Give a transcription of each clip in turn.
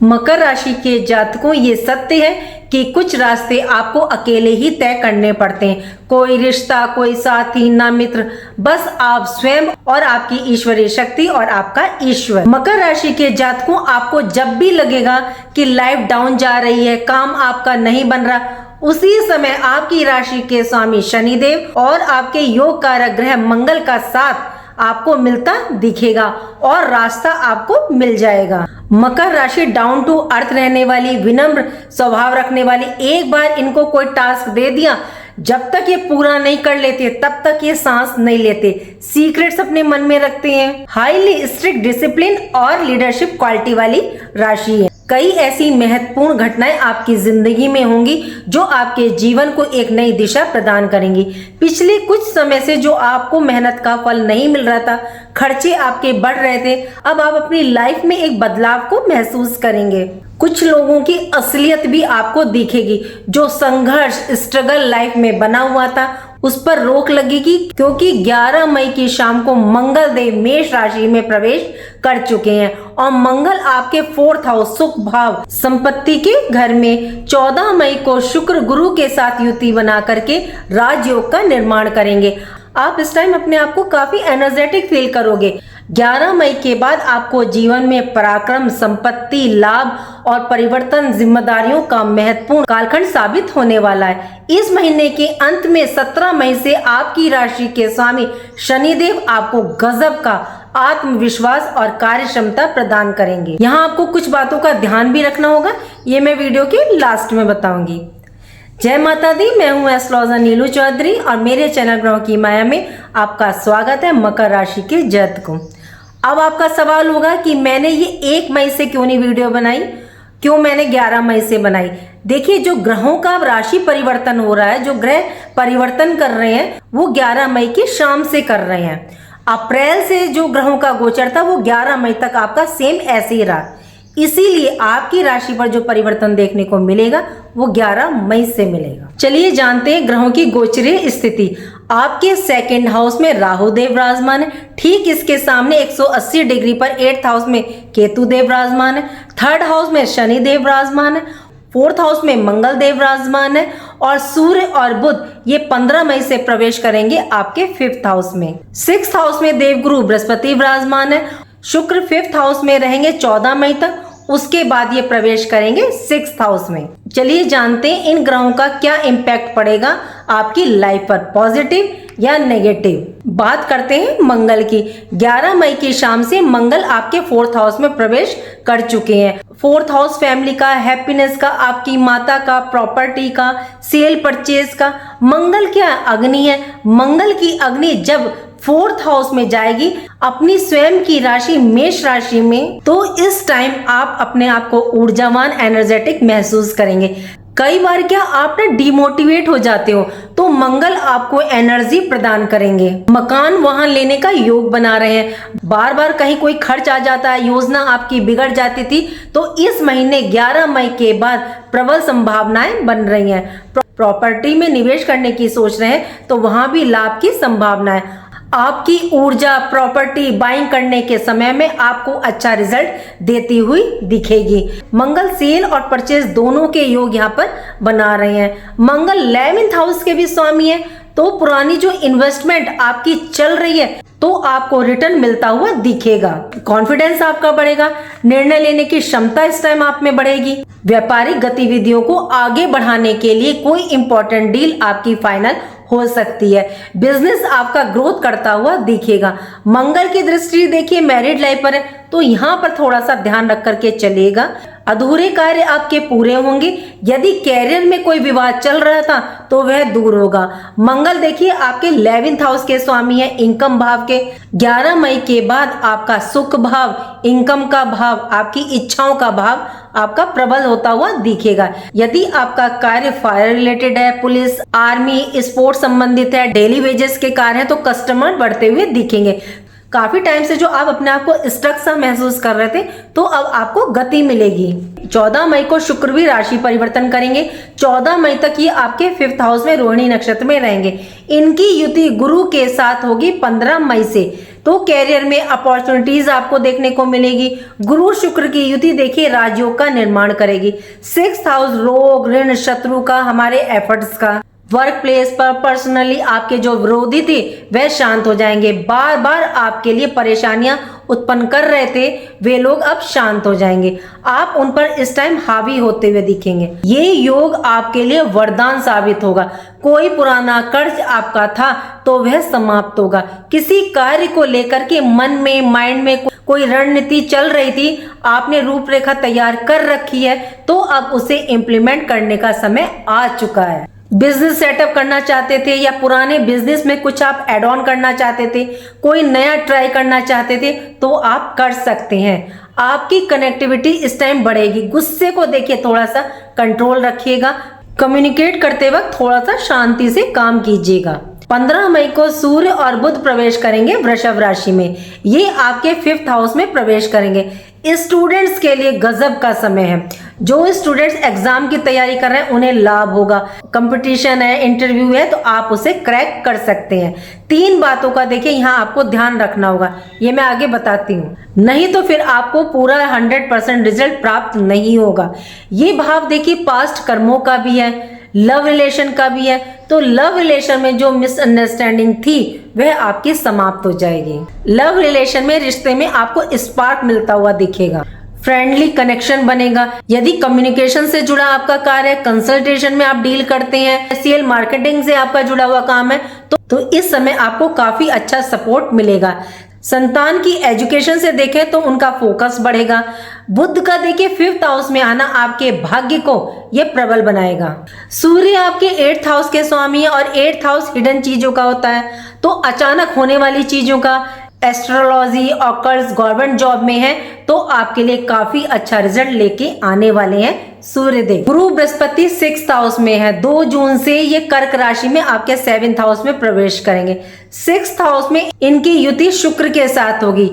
मकर राशि के जातकों, ये सत्य है कि कुछ रास्ते आपको अकेले ही तय करने पड़ते हैं। कोई रिश्ता, कोई साथी, ना मित्र, बस आप स्वयं और आपकी ईश्वरीय शक्ति और आपका ईश्वर। मकर राशि के जातकों, आपको जब भी लगेगा कि लाइफ डाउन जा रही है, काम आपका नहीं बन रहा, उसी समय आपकी राशि के स्वामी शनिदेव और आपके योग कारक ग्रह मंगल का साथ आपको मिलता दिखेगा और रास्ता आपको मिल जाएगा। मकर राशि डाउन टू अर्थ रहने वाली, विनम्र स्वभाव रखने वाली, एक बार इनको कोई टास्क दे दिया, जब तक ये पूरा नहीं कर लेते तब तक ये सांस नहीं लेते। सीक्रेट्स अपने मन में रखते हैं। हाईली स्ट्रिक्ट डिसिप्लिन और लीडरशिप क्वालिटी वाली राशि है। कई ऐसी महत्वपूर्ण घटनाएं आपकी जिंदगी में होंगी जो आपके जीवन को एक नई दिशा प्रदान करेंगी। पिछले कुछ समय से जो आपको मेहनत का फल नहीं मिल रहा था, खर्चे आपके बढ़ रहे थे, अब आप अपनी लाइफ में एक बदलाव को महसूस करेंगे। कुछ लोगों की असलियत भी आपको दिखेगी। जो संघर्ष, स्ट्रगल लाइफ में बना हुआ था, उस पर रोक लगेगी, क्योंकि 11 मई की शाम को मंगल देव मेष राशि में प्रवेश कर चुके हैं और मंगल आपके 4th हाउस सुख भाव संपत्ति के घर में 14 मई को शुक्र गुरु के साथ युति बना करके राजयोग का निर्माण करेंगे। आप इस टाइम अपने आप को काफी एनर्जेटिक फील करोगे। 11 मई के बाद आपको जीवन में पराक्रम, संपत्ति, लाभ और परिवर्तन, जिम्मेदारियों का महत्वपूर्ण कालखंड साबित होने वाला है। इस महीने के अंत में 17 मई से आपकी राशि के स्वामी शनिदेव आपको गजब का आत्मविश्वास और कार्य क्षमता प्रदान करेंगे। यहाँ आपको कुछ बातों का ध्यान भी रखना होगा, ये मैं वीडियो के लास्ट में बताऊंगी। जय माता दी, मैं हूं एस्ट्रोलॉजर नीलू चौधरी और मेरे चैनल ग्रहों की माया में आपका स्वागत है। मकर राशि के जातकों, अब आपका सवाल होगा कि मैंने ये 1 मई से क्यों नहीं वीडियो बनाई, क्यों मैंने 11 मई से बनाई। देखिए, जो ग्रहों का राशि परिवर्तन हो रहा है, जो ग्रह परिवर्तन कर रहे हैं, वो 11 मई की शाम से कर रहे हैं। अप्रैल से जो ग्रहों का गोचर था वो 11 मई तक आपका सेम ऐसे ही रहा, इसीलिए आपकी राशि पर जो परिवर्तन देखने को मिलेगा वो 11 मई से मिलेगा। चलिए जानते हैं ग्रहों की गोचरीय स्थिति। आपके 2nd हाउस में राहु देव विराजमान है, ठीक इसके सामने 180 डिग्री पर 8th हाउस में केतु देव विराजमान है, 3rd हाउस में शनि देव विराजमान है, 4th हाउस में मंगल देव विराजमान है और सूर्य और बुध ये 15 मई से प्रवेश करेंगे आपके 5th हाउस में। 6th हाउस में देवगुरु बृहस्पति विराजमान है। शुक्र 5th हाउस में रहेंगे 14 मई तक, उसके बाद ये प्रवेश करेंगे 6th हाउस में। चलिए जानते हैं इन ग्रहों का क्या इम्पैक्ट पड़ेगा आपकी लाइफ पर, पॉजिटिव या नेगेटिव। बात करते हैं मंगल की। 11 मई की शाम से मंगल आपके 4th हाउस में प्रवेश कर चुके हैं। 4th हाउस फैमिली का, हैप्पीनेस का, आपकी माता का, प्रॉपर्टी का, सेल परचेज का। मंगल क्या अग्नि है, मंगल की अग्नि जब 4th हाउस में जाएगी अपनी स्वयं की राशि मेष राशि में, तो इस टाइम आप अपने आप को ऊर्जावान, एनर्जेटिक महसूस करेंगे। कई बार क्या आप ना डिमोटिवेट हो जाते हो, तो मंगल आपको एनर्जी प्रदान करेंगे। मकान, वाहन लेने का योग बना रहे हैं। बार बार कहीं कोई खर्च आ जाता है, योजना आपकी बिगड़ जाती थी, तो इस महीने 11 मई के बाद प्रबल संभावनाएं बन रही हैं। प्रॉपर्टी में निवेश करने की सोच रहे हैं तो वहां भी लाभ की संभावना है। आपकी ऊर्जा प्रॉपर्टी बाइंग करने के समय में आपको अच्छा रिजल्ट देती हुई दिखेगी। मंगल सेल और परचेज दोनों के योग यहाँ पर बना रहे हैं। मंगल 11th हाउस के भी स्वामी है, तो पुरानी जो इन्वेस्टमेंट आपकी चल रही है तो आपको रिटर्न मिलता हुआ दिखेगा। कॉन्फिडेंस आपका बढ़ेगा, निर्णय लेने की क्षमता इस टाइम आप में बढ़ेगी। व्यापारिक गतिविधियों को आगे बढ़ाने के लिए कोई इंपॉर्टेंट डील आपकी फाइनल हो सकती है। बिजनेस आपका ग्रोथ करता हुआ दिखेगा। मंगल की दृष्टि देखिए मैरिड लाइफ पर है, तो यहाँ पर थोड़ा सा ध्यान रख करके चलिएगा। अधूरे कार्य आपके पूरे होंगे। यदि कैरियर में कोई विवाद चल रहा था तो वह दूर होगा। मंगल देखिए आपके 11th हाउस के स्वामी है, इनकम भाव के। 11 मई के बाद आपका सुख भाव, इनकम का भाव, आपकी इच्छाओं का भाव आपका प्रबल होता हुआ दिखेगा। यदि आपका कार्य फायर रिलेटेड है, पुलिस, आर्मी, स्पोर्ट्स संबंधित है, डेली वेजेस के कार्य है, तो कस्टमर बढ़ते हुए दिखेंगे। काफी टाइम से जो आप अपने आप को स्ट्रक सा महसूस कर रहे थे, तो अब आपको गति मिलेगी। 14 मई को शुक्र भी राशि परिवर्तन करेंगे। 14 मई तक ये आपके 5th हाउस में रोहिणी नक्षत्र में रहेंगे। इनकी युति गुरु के साथ होगी 15 मई से। तो कैरियर में अपॉर्चुनिटीज आपको देखने को मिलेगी। गुरु शुक्र की युति देखिए राजयोग का निर्माण करेगी। 6th हाउस रोग, ऋण, शत्रु का, हमारे एफर्ट्स का। वर्क प्लेस पर पर्सनली आपके जो विरोधी थे वह शांत हो जाएंगे। बार बार आपके लिए परेशानियां उत्पन्न कर रहे थे वे लोग अब शांत हो जाएंगे। आप उन पर इस टाइम हावी होते हुए दिखेंगे। ये योग आपके लिए वरदान साबित होगा। कोई पुराना कर्ज आपका था तो वह समाप्त होगा। किसी कार्य को लेकर के मन में, माइंड में कोई रणनीति चल रही थी, आपने रूपरेखा तैयार कर रखी है, तो अब उसे इम्प्लीमेंट करने का समय आ चुका है। बिजनेस सेटअप करना चाहते थे या पुराने बिजनेस में कुछ आप एड ऑन करना चाहते थे, कोई नया ट्राई करना चाहते थे, तो आप कर सकते हैं। आपकी कनेक्टिविटी इस टाइम बढ़ेगी। गुस्से को देखिए थोड़ा सा कंट्रोल रखिएगा। कम्युनिकेट करते वक्त थोड़ा सा शांति से काम कीजिएगा। 15 मई को सूर्य और बुध प्रवेश करेंगे वृषभ राशि में। ये आपके 5th हाउस में प्रवेश करेंगे। स्टूडेंट्स के लिए गजब का समय है। जो स्टूडेंट्स एग्जाम की तैयारी कर रहे हैं उन्हें लाभ होगा। कंपटीशन है, इंटरव्यू है, तो आप उसे क्रैक कर सकते हैं। 3 बातों का देखिए यहाँ आपको ध्यान रखना होगा, ये मैं आगे बताती हूँ, नहीं तो फिर आपको पूरा 100% रिजल्ट प्राप्त नहीं होगा। ये भाव देखिए पास्ट कर्मों का भी है, लव रिलेशन का भी है। तो लव रिलेशन में जो मिसअंडरस्टैंडिंग थी वह आपकी समाप्त हो जाएगी। लव रिलेशन में, रिश्ते में आपको स्पार्क मिलता हुआ दिखेगा। फ्रेंडली कनेक्शन बनेगा। यदि कम्युनिकेशन से जुड़ा आपका कार्य है, कंसल्टेशन में आप डील करते हैं, सेल मार्केटिंग से आपका जुड़ा हुआ काम है, तो इस समय आपको काफी अच्छा सपोर्ट मिलेगा। संतान की एजुकेशन से देखें तो उनका फोकस बढ़ेगा। बुध का देखिए 5th हाउस में आना आपके भाग्य को ये प्रबल बनाएगा। सूर्य आपके 8th हाउस के स्वामी है और 8th हाउस हिडन चीजों का होता है, तो अचानक होने वाली चीजों का, एस्ट्रोलॉजी, ऑकल्ट, गवर्नमेंट जॉब में है तो आपके लिए काफी अच्छा रिजल्ट लेके आने वाले हैं सूर्यदेव। गुरु बृहस्पति 6th हाउस में है। 2 जून से ये कर्क राशि में आपके 7th हाउस में प्रवेश करेंगे। 6th हाउस में इनकी युति शुक्र के साथ होगी।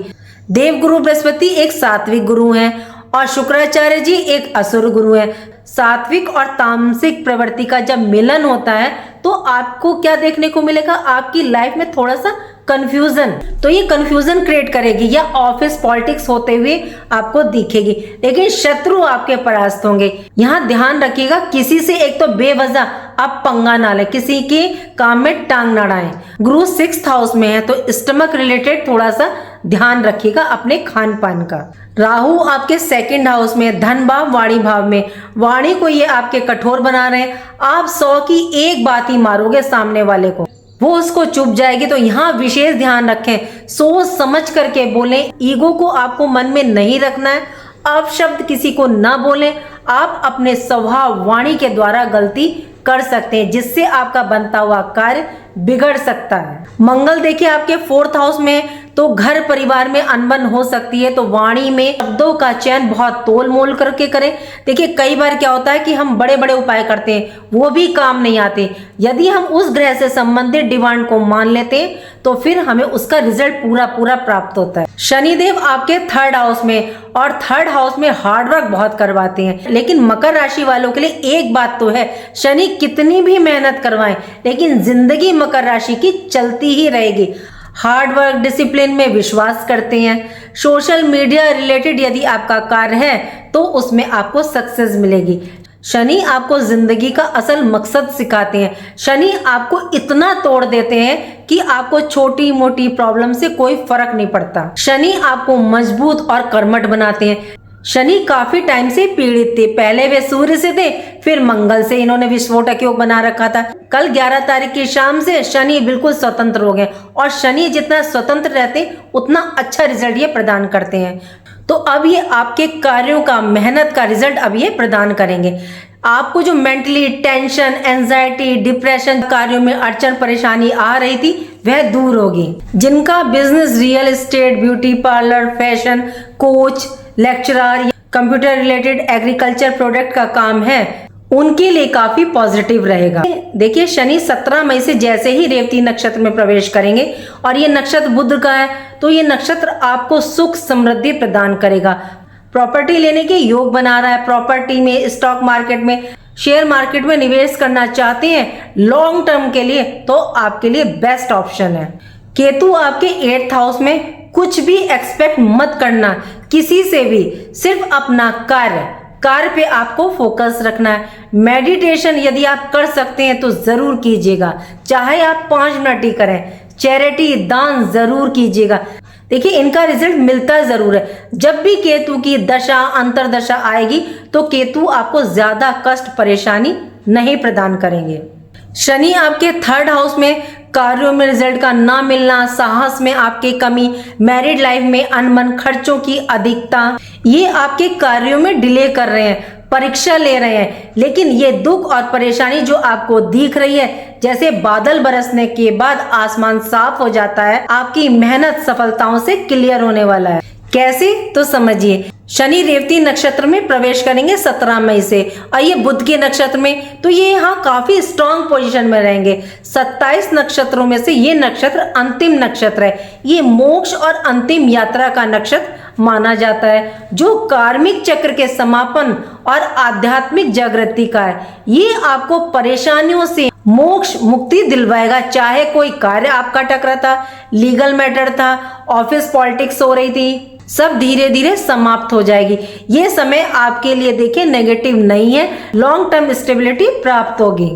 देव गुरु बृहस्पति एक सात्विक गुरु हैं और शुक्राचार्य जी एक असुर गुरु हैं। सात्विक और तामसिक प्रवृत्ति का जब मिलन होता है तो आपको क्या देखने को मिलेगा, आपकी लाइफ में थोड़ा सा कंफ्यूजन, तो ये कंफ्यूजन क्रिएट करेगी या ऑफिस पॉलिटिक्स होते हुए आपको दिखेगी, लेकिन शत्रु आपके परास्त होंगे। यहाँ ध्यान रखिएगा किसी से एक तो बेवजह आप पंगा ना लें, किसी के काम में टांग ना अड़ाएं। गुरु 6th हाउस में है तो स्टमक रिलेटेड थोड़ा सा ध्यान रखिएगा अपने खान पान का। राहु आपके 2nd हाउस में, धन भाव, वाणी भाव में। वाणी को ये आपके कठोर बना रहे हैं। आप 100 की एक बात ही मारोगे सामने वाले को, वो उसको चुप जाएगी। तो यहाँ विशेष ध्यान रखें, सोच समझ करके बोलें। ईगो को आपको मन में नहीं रखना है। आप शब्द किसी को ना बोलें। आप अपने स्वभाव, वाणी के द्वारा गलती कर सकते हैं जिससे आपका बनता हुआ कार्य बिगड़ सकता है। मंगल देखिए आपके 4th हाउस में, तो घर परिवार में अनबन हो सकती है। तो वाणी में शब्दों का चयन बहुत तोल मोल करके करें। देखिए कई बार क्या होता है कि हम बड़े बड़े उपाय करते हैं, वो भी काम नहीं आते। यदि हम उस ग्रह से संबंधित डिमांड को मान लेते हैं तो फिर हमें उसका रिजल्ट पूरा प्राप्त होता है। शनिदेव आपके 3rd हाउस में, और 3rd हाउस में हार्डवर्क बहुत करवाते हैं। लेकिन मकर राशि वालों के लिए एक बात तो है, शनि कितनी भी मेहनत करवाएं लेकिन जिंदगी मकर राशि की चलती ही रहेगी। हार्डवर्क, डिसिप्लिन में विश्वास करते हैं। सोशल मीडिया रिलेटेड यदि आपका कार्य है तो उसमें आपको सक्सेस मिलेगी। शनि आपको जिंदगी का असल मकसद सिखाते हैं। शनि आपको इतना तोड़ देते हैं कि आपको छोटी मोटी प्रॉब्लम से कोई फर्क नहीं पड़ता। शनि आपको मजबूत और कर्मठ बनाते हैं। शनि काफी टाइम से पीड़ित थे, पहले वे सूर्य से थे, फिर मंगल से इन्होंने विस्फोटक योग बना रखा था। कल 11 तारीख की शाम से शनि बिल्कुल स्वतंत्र हो गए, और शनि जितना स्वतंत्र रहते उतना अच्छा रिजल्ट ये प्रदान करते हैं। तो अब ये आपके कार्यों का, मेहनत का रिजल्ट अब ये प्रदान करेंगे। आपको जो मेंटली टेंशन, एंजाइटी, डिप्रेशन, कार्यों में अड़चन परेशानी आ रही थी वह दूर होगी। जिनका business real estate, beauty parlour, fashion, coach, lecturer, computer related, agriculture product का काम है, उनके लिए काफी पॉजिटिव रहेगा। देखिए शनि 17 मई से जैसे ही रेवती नक्षत्र में प्रवेश करेंगे, और ये नक्षत्र बुध का है, तो ये नक्षत्र आपको सुख समृद्धि प्रदान करेगा। प्रॉपर्टी लेने के योग बना रहा है। प्रॉपर्टी में, स्टॉक मार्केट में, शेयर मार्केट में निवेश करना चाहते हैं लॉन्ग टर्म के लिए, तो आपके लिए बेस्ट ऑप्शन है। केतु आपके 8th हाउस में, कुछ भी एक्सपेक्ट मत करना किसी से भी, सिर्फ अपना कार्य पे आपको फोकस रखना है। मेडिटेशन यदि आप कर सकते हैं तो जरूर कीजिएगा, चाहे आप 5 मिनट ही करें। चैरिटी दान जरूर कीजिएगा। देखिए इनका रिजल्ट मिलता जरूर है। जब भी केतु की दशा अंतरदशा आएगी तो केतु आपको ज्यादा कष्ट परेशानी नहीं प्रदान करेंगे। शनि आपके 3rd हाउस में, कार्यों में रिजल्ट का ना मिलना, साहस में आपकी कमी, मैरिड लाइफ में अनमन खर्चों की अधिकता, ये आपके कार्यों में डिले कर रहे हैं, परीक्षा ले रहे हैं। लेकिन ये दुख और परेशानी जो आपको दिख रही है, जैसे बादल बरसने के बाद आसमान साफ हो जाता है, आपकी मेहनत सफलताओं से क्लियर होने वाला है। कैसे, तो समझिए। शनि रेवती नक्षत्र में प्रवेश करेंगे 17 मई से, और ये बुध के नक्षत्र में, तो ये यहाँ काफी स्ट्रांग पोजीशन में रहेंगे। 27 नक्षत्रों में से ये नक्षत्र अंतिम नक्षत्र है। ये मोक्ष और अंतिम यात्रा का नक्षत्र माना जाता है, जो कार्मिक चक्र के समापन और आध्यात्मिक जागृति का है। ये आपको परेशानियों से मोक्ष मुक्ति दिलवाएगा। चाहे कोई कार्य आपका टकरा था, लीगल मैटर था, ऑफिस पॉलिटिक्स हो रही थी, सब धीरे धीरे समाप्त हो जाएगी। ये समय आपके लिए देखिए नेगेटिव नहीं है, लॉन्ग टर्म स्टेबिलिटी प्राप्त होगी।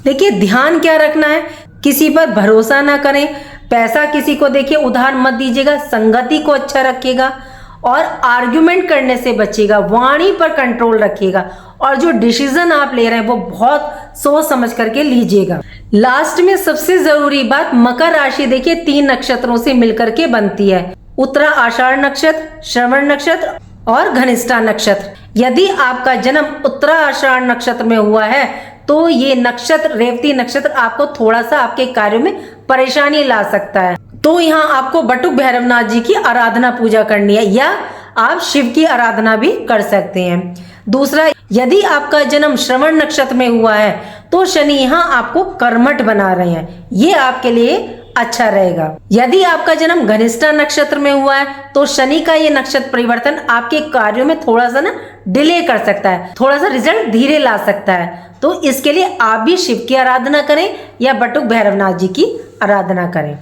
देखिए ध्यान क्या रखना है, किसी पर भरोसा ना करें, पैसा किसी को देखिए उधार मत दीजिएगा, संगति को अच्छा रखिएगा और आर्ग्यूमेंट करने से बचिएगा, वाणी पर कंट्रोल रखिएगा और जो डिसीजन आप ले रहे हैं वो बहुत सोच समझ करके लीजिएगा। लास्ट में सबसे जरूरी बात, मकर राशि देखिए 3 नक्षत्रों से मिलकर के बनती है, उत्तरा आषाढ़ नक्षत्र, श्रवण नक्षत्र और घनिष्ठा नक्षत्र। यदि आपका जन्म उत्तरा आषाढ़ नक्षत्र में हुआ है तो ये नक्षत्र रेवती नक्षत्र आपको थोड़ा सा आपके कार्यों में परेशानी ला सकता है। तो यहाँ आपको बटुक भैरवनाथ जी की आराधना पूजा करनी है, या आप शिव की आराधना भी कर सकते हैं। दूसरा, यदि आपका जन्म श्रवण नक्षत्र में हुआ है तो शनि यहाँ आपको कर्मठ बना रहे हैं, ये आपके लिए अच्छा रहेगा। यदि आपका जन्म घनिष्ठा नक्षत्र में हुआ है तो शनि का ये नक्षत्र परिवर्तन आपके कार्यों में थोड़ा सा ना डिले कर सकता है, थोड़ा सा रिजल्ट धीरे ला सकता है। तो इसके लिए आप भी शिव की आराधना करें या बटुक भैरवनाथ जी की आराधना करें।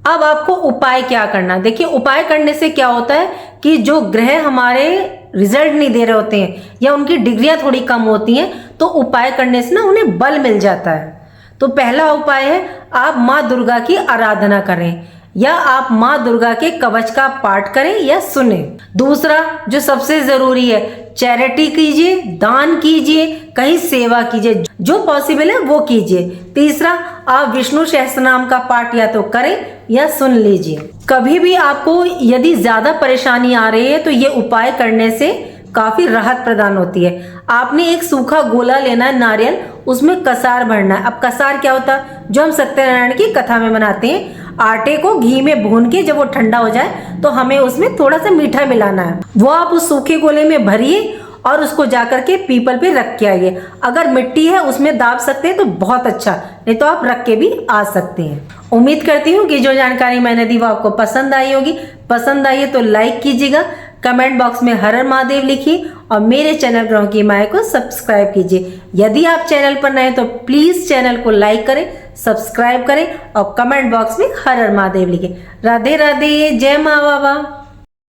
अब आपको उपाय क्या करना, देखिए उपाय करने से क्या होता है कि जो ग्रह हमारे रिजल्ट नहीं दे रहे होते हैं या उनकी डिग्रियां थोड़ी कम होती हैं, तो उपाय करने से ना उन्हें बल मिल जाता है। तो पहला उपाय है आप माँ दुर्गा की आराधना करें, या आप माँ दुर्गा के कवच का पाठ करें या सुने। दूसरा जो सबसे जरूरी है, चैरिटी कीजिए, दान कीजिए, कहीं सेवा कीजिए, जो पॉसिबल है वो कीजिए। तीसरा, आप विष्णु सहस्त्रनाम का पाठ या तो करें या सुन लीजिए। कभी भी आपको यदि ज्यादा परेशानी आ रही है तो ये उपाय करने से काफी राहत प्रदान होती है। आपने एक सूखा गोला लेना है नारियल, उसमें कसार भरना है। अब कसार क्या होता है, जो हम सत्यनारायण की कथा में बनाते हैं, आटे को घी में भून के जब वो ठंडा हो जाए तो हमें उसमें थोड़ा सा मीठा मिलाना है, वो आप उस सूखे गोले में भरिए और उसको जाकर के पीपल पे रख के आइए। अगर मिट्टी है उसमें दाब सकते हैं तो बहुत अच्छा, नहीं तो आप रख के भी आ सकते हैं। उम्मीद करती हूँ कि जो जानकारी मैंने दी वो आपको पसंद आई होगी। पसंद आई है तो लाइक कीजिएगा, कमेंट बॉक्स में हर हर महादेव लिखिए और मेरे चैनल ग्रहों की माया को सब्सक्राइब कीजिए। यदि आप चैनल पर नए हैं तो प्लीज चैनल को लाइक करें, सब्सक्राइब करें और कमेंट बॉक्स में हर हर महादेव लिखें। राधे राधे, जय माँ बाबा।